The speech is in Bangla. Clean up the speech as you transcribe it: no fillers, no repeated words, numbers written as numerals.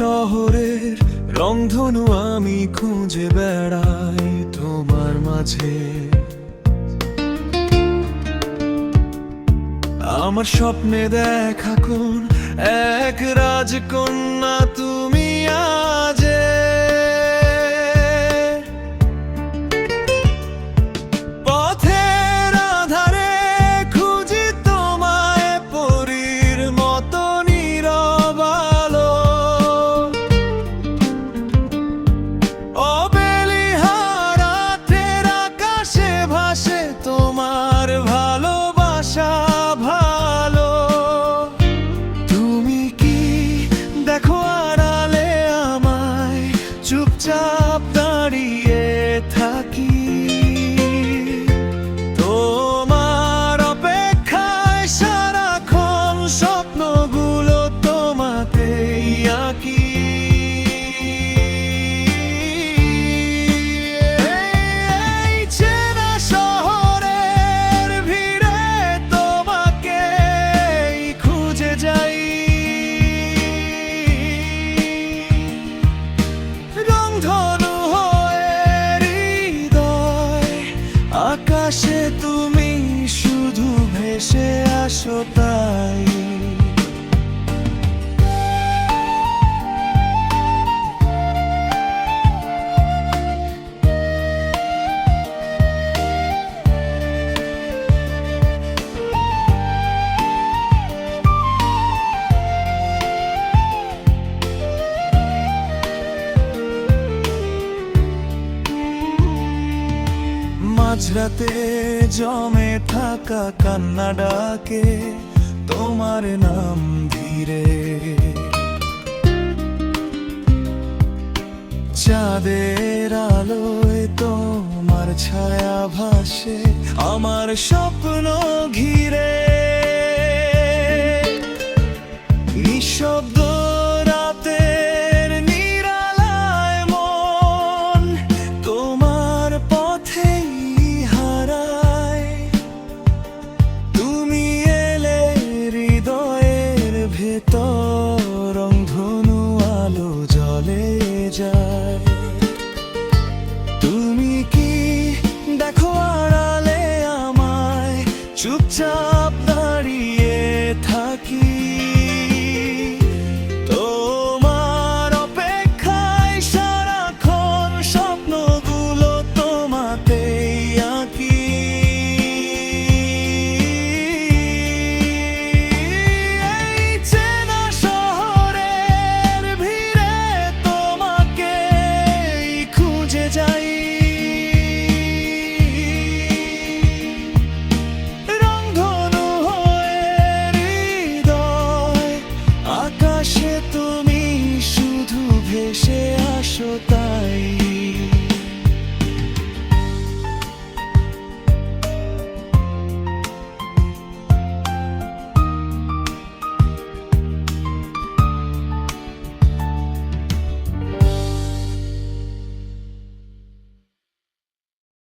শহরের রংধনু আমি খুঁজে বেড়াই তোমার মাঝে। আমার স্বপ্নে দেখা কোন এক রাজকন্যা তুমি আজে। পথের আধারে খুঁজি তোমায় পরীর মতো নীরব আলো। অবেলিহার রাতের আকাশে ভাসে তোমার ভালোবাসা। চুপচাপ দাঁড়িয়ে থাকি তোমার অপেক্ষায়, সারাক্ষণ স্বপ্নগুলো তোমাকেই আঁকি। এই চেনা শহরের ভিড়ে তোমাকেই খুঁজে যাই। রংধনু হয়ে হৃদয় আকাশে তুমি শুধু ভেসে আসো তাই। মাঝরাতে জমে থাকা কান্না ডাকে তোমার নাম ধীরে। চাঁদের আলোয় তোমার ছায়া ভাসে আমার স্বপ্ন ঘিরে। নিঃশব্দ রাতের নিরালায় মন তোমার পথেই হারায়। তুমি এলে হৃদয়ের ভেতর রংধনু আলো জ্বলে যায়। তুমি কি দেখো আড়ালে আমায় চুপচাপ